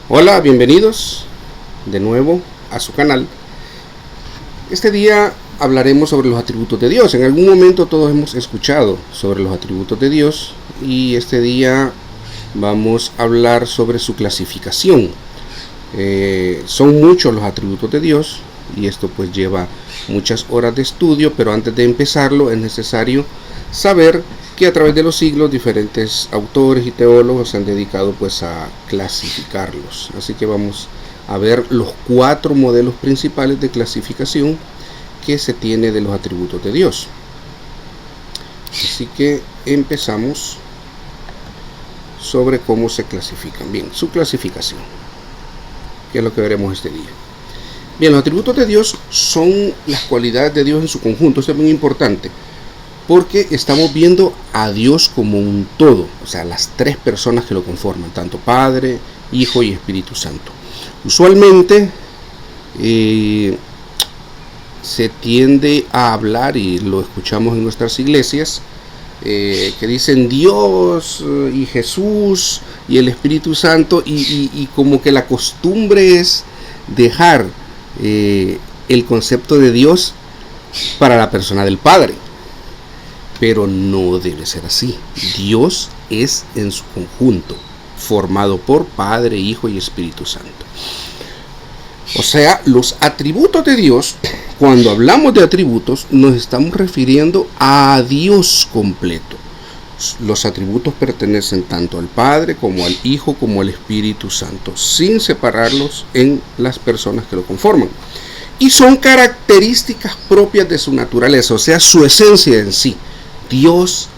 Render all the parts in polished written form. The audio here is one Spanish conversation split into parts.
Hola, bienvenidos de nuevo a su canal. Este día hablaremos sobre los atributos de Dios. En algún momento todos hemos escuchado sobre los atributos de Dios y este día vamos a hablar sobre su clasificación. Son muchos los atributos de Dios y esto pues lleva muchas horas de estudio, pero antes de empezarlo es necesario saber que a través de los siglos diferentes autores y teólogos se han dedicado pues a clasificarlos. Así que vamos a ver los 4 modelos principales de clasificación que se tiene de los atributos de Dios. Así que empezamos sobre cómo se clasifican. Bien, su clasificación, que es lo que veremos este día. Bien, los atributos de Dios son las cualidades de Dios en su conjunto. Esto es muy importante, porque estamos viendo a Dios como un todo, o sea, las 3 personas que lo conforman, tanto Padre, Hijo y Espíritu Santo. Usualmente se tiende a hablar, y lo escuchamos en nuestras iglesias, que dicen Dios y Jesús y el Espíritu Santo, y como que la costumbre es dejar el concepto de Dios para la persona del Padre. Pero no debe ser así. Dios es en su conjunto, formado por Padre, Hijo y Espíritu Santo. O sea, los atributos de Dios, cuando hablamos de atributos, nos estamos refiriendo a Dios completo. Los atributos pertenecen tanto al Padre como al Hijo como al Espíritu Santo, sin separarlos en las personas que lo conforman. Y son características propias de su naturaleza, o sea, su esencia en sí. Dios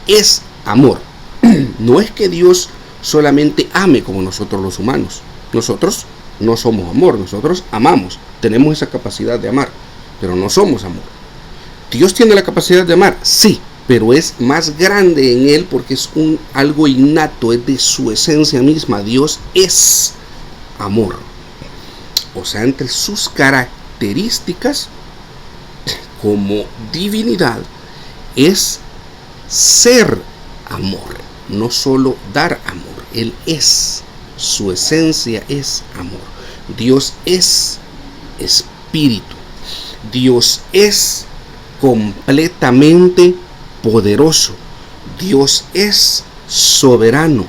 es amor. No es que Dios solamente ame como nosotros los humanos. Nosotros no somos amor, nosotros amamos. Tenemos esa capacidad de amar, pero no somos amor. Dios tiene la capacidad de amar, sí, pero es más grande en él porque es algo innato, es de su esencia misma. Dios es amor. O sea, entre sus características como divinidad es ser amor, no solo dar amor. Él es, su esencia es amor. Dios es espíritu. Dios es completamente poderoso. Dios es soberano.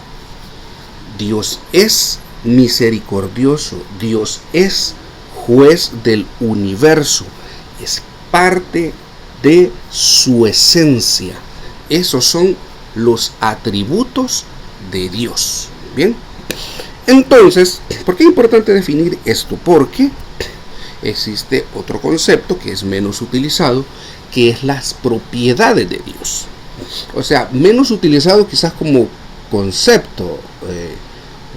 Dios es misericordioso. Dios es juez del universo. Es parte de su esencia. Esos son los atributos de Dios. Bien, entonces, ¿por qué es importante definir esto? Porque existe otro concepto que es menos utilizado, que es las propiedades de Dios. O sea, menos utilizado quizás como concepto,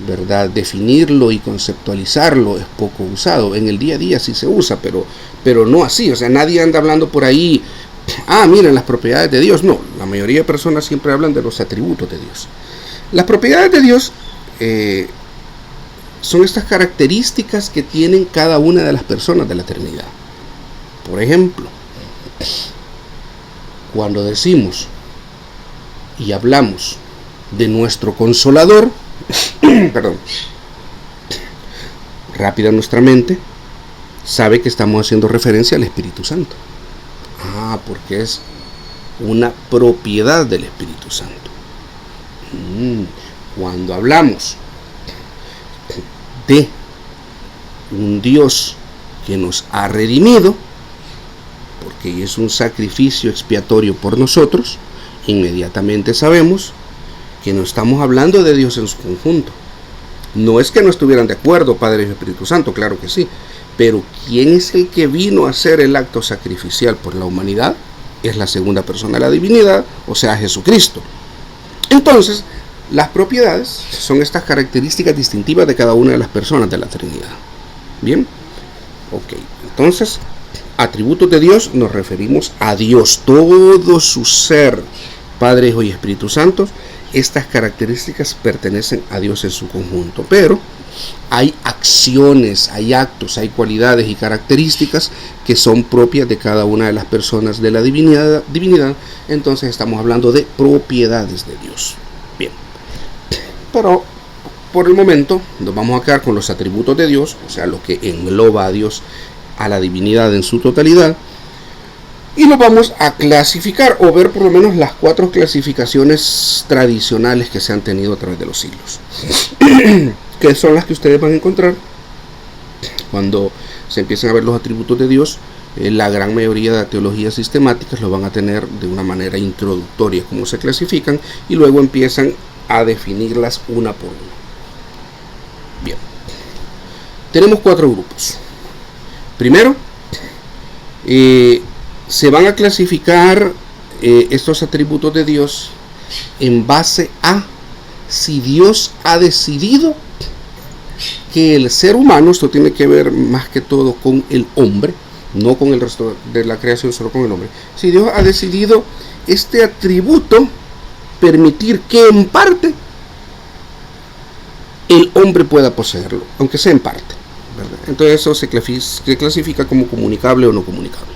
¿verdad? Definirlo y conceptualizarlo es poco usado. En el día a día sí se usa, pero no así. O sea, nadie anda hablando por ahí, miren las propiedades de Dios. No, la mayoría de personas siempre hablan de los atributos de Dios. Las propiedades de Dios son estas características que tienen cada una de las personas de la Trinidad. Por ejemplo, cuando decimos y hablamos de nuestro Consolador, perdón, rápida nuestra mente sabe que estamos haciendo referencia al Espíritu Santo. Porque es una propiedad del Espíritu Santo. Cuando hablamos de un Dios que nos ha redimido, porque es un sacrificio expiatorio por nosotros, inmediatamente sabemos que no estamos hablando de Dios en su conjunto. No es que no estuvieran de acuerdo Padre y Espíritu Santo, claro que sí, pero ¿quién es el que vino a hacer el acto sacrificial por la humanidad? Es la segunda persona de la divinidad, o sea, Jesucristo. Entonces, las propiedades son estas características distintivas de cada una de las personas de la Trinidad. Bien, ok, entonces, atributos de Dios, nos referimos a Dios, todo su ser, Padre, Hijo y Espíritu Santo. Estas características pertenecen a Dios en su conjunto, pero hay acciones, hay actos, hay cualidades y características que son propias de cada una de las personas de la divinidad. Entonces estamos hablando de propiedades de Dios. Bien, pero por el momento nos vamos a quedar con los atributos de Dios, o sea, lo que engloba a Dios, a la divinidad en su totalidad, y lo vamos a clasificar o ver por lo menos las 4 clasificaciones tradicionales que se han tenido a través de los siglos, que son las que ustedes van a encontrar cuando se empiezan a ver los atributos de Dios. La gran mayoría de teologías sistemáticas lo van a tener de una manera introductoria, cómo se clasifican, y luego empiezan a definirlas una por una. Bien, tenemos 4 grupos. Primero, se van a clasificar estos atributos de Dios en base a si Dios ha decidido que el ser humano, esto tiene que ver más que todo con el hombre, no con el resto de la creación, solo con el hombre. Si Dios ha decidido este atributo permitir que en parte el hombre pueda poseerlo, aunque sea en parte, ¿verdad? Entonces eso se clasifica como comunicable o no comunicable.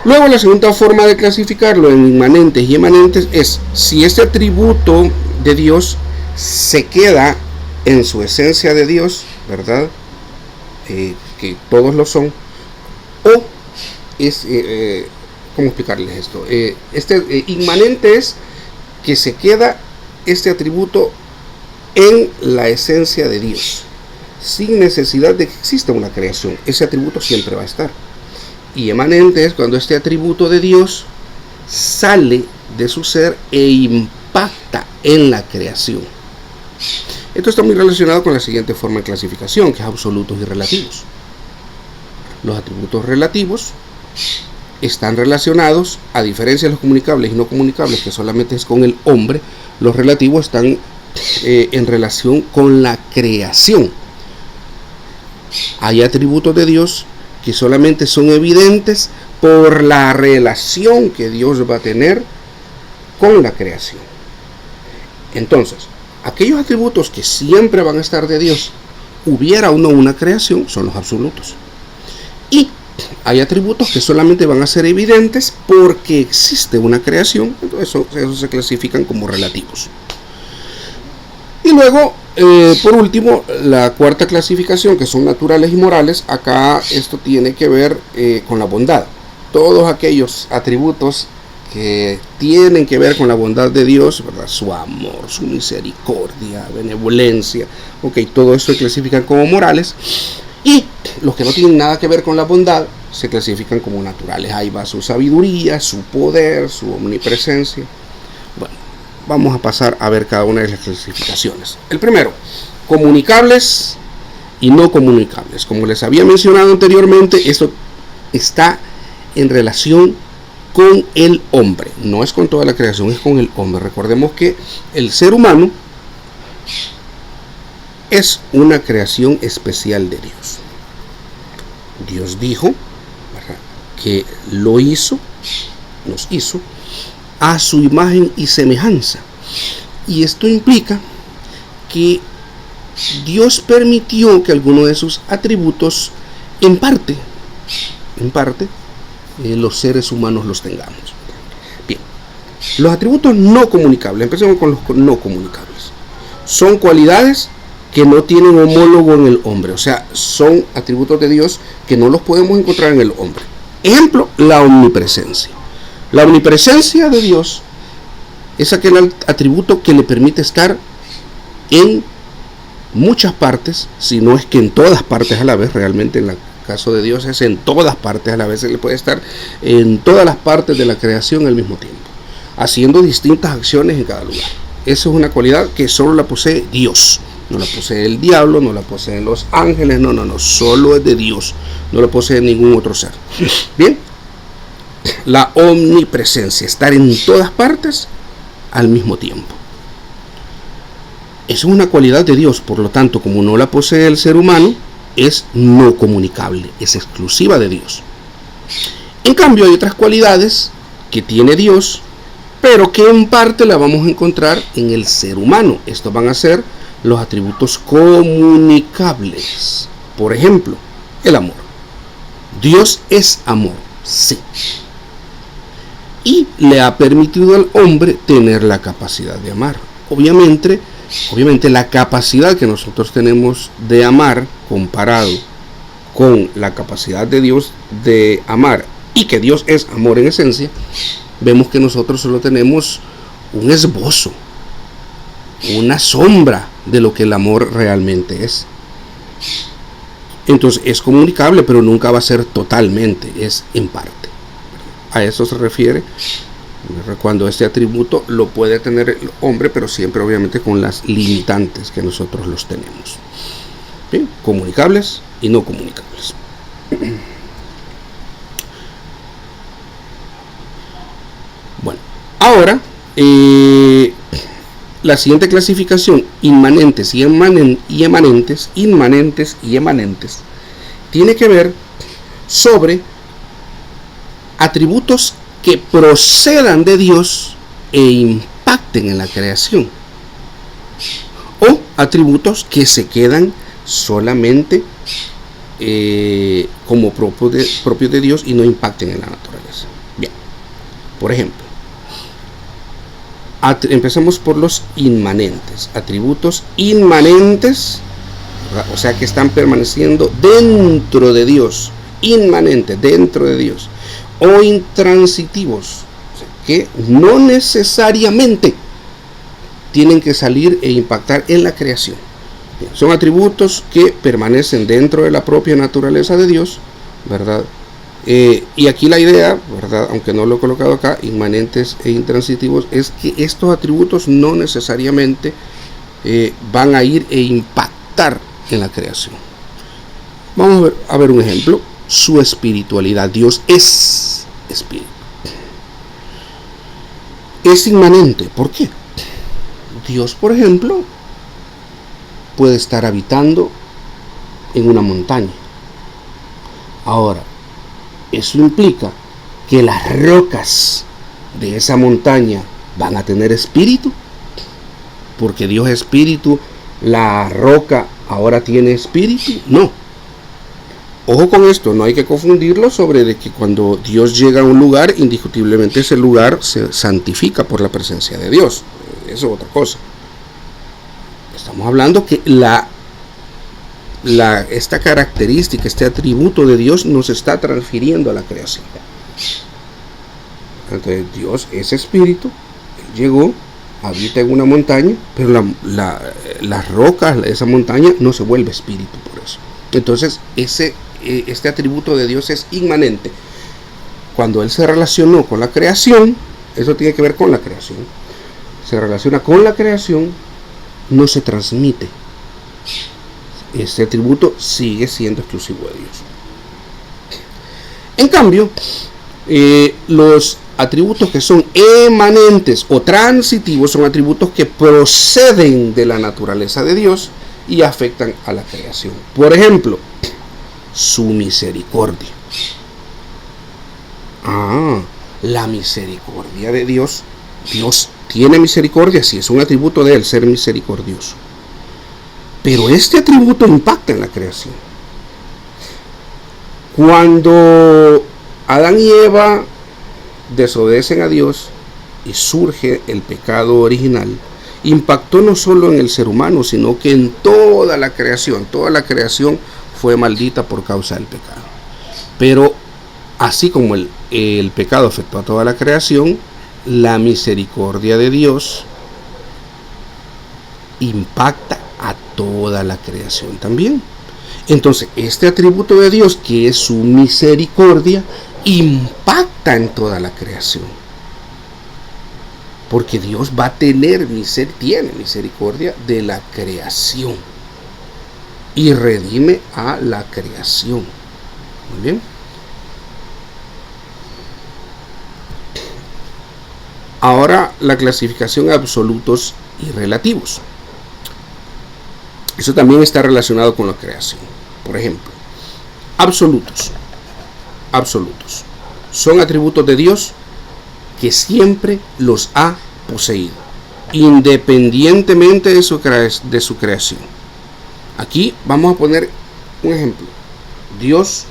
Luego la segunda forma de clasificarlo en inmanentes y emanentes es si este atributo de Dios se queda en su esencia de Dios, ¿verdad? Que todos lo son, o es, ¿cómo explicarles esto? Inmanente es que se queda este atributo en la esencia de Dios, sin necesidad de que exista una creación. Ese atributo siempre va a estar. Y emanente es cuando este atributo de Dios sale de su ser e impacta en la creación. Esto está muy relacionado con la siguiente forma de clasificación, que es absolutos y relativos. Los atributos relativos están relacionados, a diferencia de los comunicables y no comunicables, que solamente es con el hombre. Los relativos están en relación con la creación. Hay atributos de Dios que solamente son evidentes por la relación que Dios va a tener con la creación. Entonces, aquellos atributos que siempre van a estar de Dios, hubiera o no una creación, son los absolutos. Y hay atributos que solamente van a ser evidentes porque existe una creación, entonces eso se clasifican como relativos. Y luego, por último, la cuarta clasificación, que son naturales y morales. Acá esto tiene que ver con la bondad. Todos aquellos atributos que tienen que ver con la bondad de Dios, ¿verdad? Su amor, su misericordia, benevolencia, todo eso se clasifican como morales. Y los que no tienen nada que ver con la bondad se clasifican como naturales. Ahí va su sabiduría, su poder, su omnipresencia. Bueno, vamos a pasar a ver cada una de las clasificaciones. El primero, comunicables y no comunicables. Como les había mencionado anteriormente, esto está en relación con el hombre. No es con toda la creación, es con el hombre. Recordemos que el ser humano es una creación especial de Dios. Dios dijo, ¿verdad?, que lo hizo, nos hizo a su imagen y semejanza. Y esto implica que Dios permitió que algunos de sus atributos, en parte, los seres humanos los tengamos. Bien, los atributos no comunicables, empecemos con los no comunicables. Son cualidades que no tienen homólogo en el hombre, o sea, son atributos de Dios que no los podemos encontrar en el hombre. Ejemplo, la omnipresencia. La omnipresencia de Dios es aquel atributo que le permite estar en muchas partes, si no es que en todas partes a la vez. Realmente en el caso de Dios es en todas partes a la vez. Él le puede estar en todas las partes de la creación al mismo tiempo, haciendo distintas acciones en cada lugar. Esa es una cualidad que solo la posee Dios. No la posee el diablo, no la poseen los ángeles, no, solo es de Dios. No la posee ningún otro ser. Bien, la omnipresencia, estar en todas partes al mismo tiempo. Es una cualidad de Dios, por lo tanto, como no la posee el ser humano, es no comunicable, es exclusiva de Dios. En cambio, hay otras cualidades que tiene Dios, pero que en parte la vamos a encontrar en el ser humano. Estos van a ser los atributos comunicables. Por ejemplo, el amor. Dios es amor, sí. Y le ha permitido al hombre tener la capacidad de amar. Obviamente, Obviamente la capacidad que nosotros tenemos de amar comparado con la capacidad de Dios de amar, y que Dios es amor en esencia, vemos que nosotros solo tenemos un esbozo, una sombra de lo que el amor realmente es. Entonces es comunicable, pero nunca va a ser totalmente, es en parte. A eso se refiere cuando este atributo lo puede tener el hombre, pero siempre obviamente con las limitantes que nosotros los tenemos. Bien, comunicables y no comunicables. Bueno, ahora la siguiente clasificación, inmanentes y emanentes, tiene que ver sobre atributos que procedan de Dios e impacten en la creación, o atributos que se quedan solamente como propios de Dios y no impacten en la naturaleza. Bien, por ejemplo, empecemos por los inmanentes, atributos inmanentes, o sea que están permaneciendo dentro de Dios, inmanentes dentro de Dios, o intransitivos, o sea, que no necesariamente tienen que salir e impactar en la creación. Bien, son atributos que permanecen dentro de la propia naturaleza de Dios, ¿verdad? Y aquí la idea, ¿verdad?, aunque no lo he colocado acá, inmanentes e intransitivos, es que estos atributos no necesariamente van a ir e impactar en la creación. Vamos a ver un ejemplo. Su espiritualidad. Dios es espíritu. Es inmanente. ¿Por qué? Dios, por ejemplo, puede estar habitando en una montaña. Ahora, eso implica que las rocas de esa montaña van a tener espíritu, porque Dios es espíritu, la roca ahora tiene espíritu. No. Ojo con esto, no hay que confundirlo sobre de que cuando Dios llega a un lugar, indiscutiblemente ese lugar se santifica por la presencia de Dios. Eso es otra cosa. Estamos hablando que esta característica, este atributo de Dios nos está transfiriendo a la creación. Entonces Dios es espíritu, Él llegó, habita en una montaña, pero las rocas de esa montaña no se vuelve espíritu por eso. Entonces este atributo de Dios es inmanente. Cuando Él se relacionó con la creación, eso tiene que ver con la creación, se relaciona con la creación, no se transmite. Este atributo sigue siendo exclusivo de Dios. En cambio, los atributos que son emanentes o transitivos son atributos que proceden de la naturaleza de Dios y afectan a la creación. Por ejemplo, su misericordia. La misericordia de Dios. Dios tiene misericordia, sí, es un atributo de Él, ser misericordioso. Pero este atributo impacta en la creación. Cuando Adán y Eva desobedecen a Dios y surge el pecado original, impactó no solo en el ser humano, sino que en toda la creación. Toda la creación fue maldita por causa del pecado. Pero así como el pecado afectó a toda la creación, la misericordia de Dios impacta a toda la creación también. Entonces, este atributo de Dios, que es su misericordia, impacta en toda la creación. Porque Dios va a tiene misericordia de la creación y redime a la creación. Muy bien. Ahora la clasificación de absolutos y relativos. Eso también está relacionado con la creación. Por ejemplo, absolutos. Absolutos. Son atributos de Dios que siempre los ha poseído, independientemente de su creación. Aquí vamos a poner un ejemplo. Dios,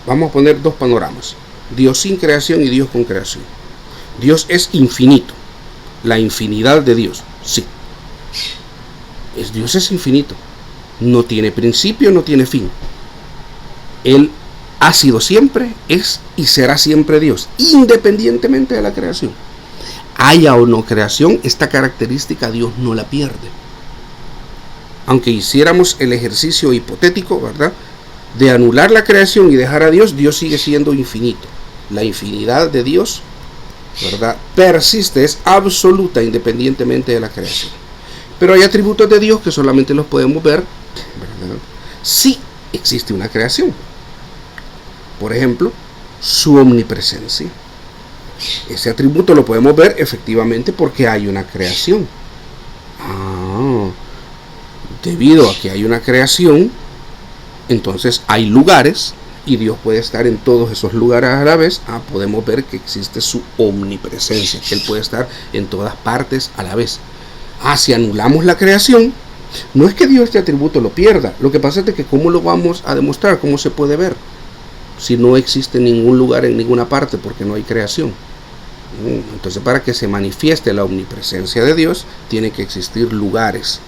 vamos a poner dos panoramas. Dios sin creación y Dios con creación. Dios es infinito, la infinidad de Dios. Sí. Dios es infinito. No tiene principio, no tiene fin. Él ha sido siempre, es y será siempre Dios, independientemente de la creación. Haya o no creación, esta característica Dios no la pierde. Aunque hiciéramos el ejercicio hipotético, ¿verdad?, de anular la creación y dejar a Dios, Dios sigue siendo infinito. La infinidad de Dios, ¿verdad?, persiste, es absoluta independientemente de la creación. Pero hay atributos de Dios que solamente los podemos ver, ¿verdad?, si existe una creación. Por ejemplo, su omnipresencia. Ese atributo lo podemos ver efectivamente porque hay una creación. Debido a que hay una creación, entonces hay lugares y Dios puede estar en todos esos lugares a la vez. Podemos ver que existe su omnipresencia, que Él puede estar en todas partes a la vez. Si anulamos la creación, no es que Dios este atributo lo pierda. Lo que pasa es que ¿cómo lo vamos a demostrar? ¿Cómo se puede ver? Si no existe ningún lugar en ninguna parte porque no hay creación. Entonces, para que se manifieste la omnipresencia de Dios, tiene que existir lugares,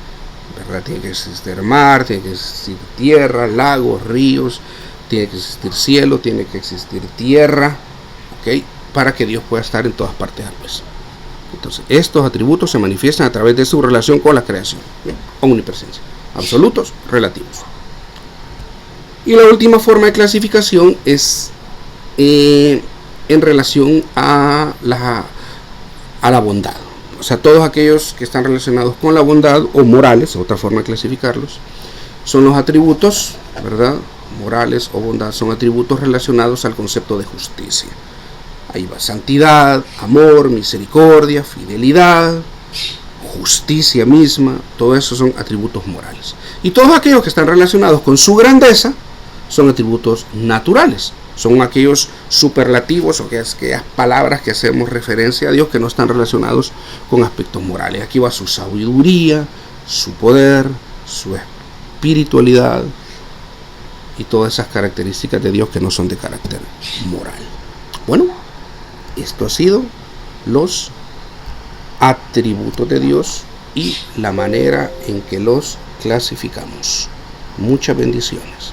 ¿verdad? Tiene que existir mar, tiene que existir tierra, lagos, ríos, tiene que existir cielo, tiene que existir tierra, ¿ok?, para que Dios pueda estar en todas partes a la vez. Entonces, estos atributos se manifiestan a través de su relación con la creación. Omnipresencia. Absolutos, relativos. Y la última forma de clasificación es en relación a la bondad. O sea, todos aquellos que están relacionados con la bondad o morales, otra forma de clasificarlos, son los atributos, ¿verdad?, morales o bondad, son atributos relacionados al concepto de justicia. Ahí va santidad, amor, misericordia, fidelidad, justicia misma, todo eso son atributos morales. Y todos aquellos que están relacionados con su grandeza son atributos naturales. Son aquellos superlativos o aquellas palabras que hacemos referencia a Dios que no están relacionados con aspectos morales. Aquí va su sabiduría, su poder, su espiritualidad y todas esas características de Dios que no son de carácter moral. Bueno, esto ha sido los atributos de Dios y la manera en que los clasificamos. Muchas bendiciones.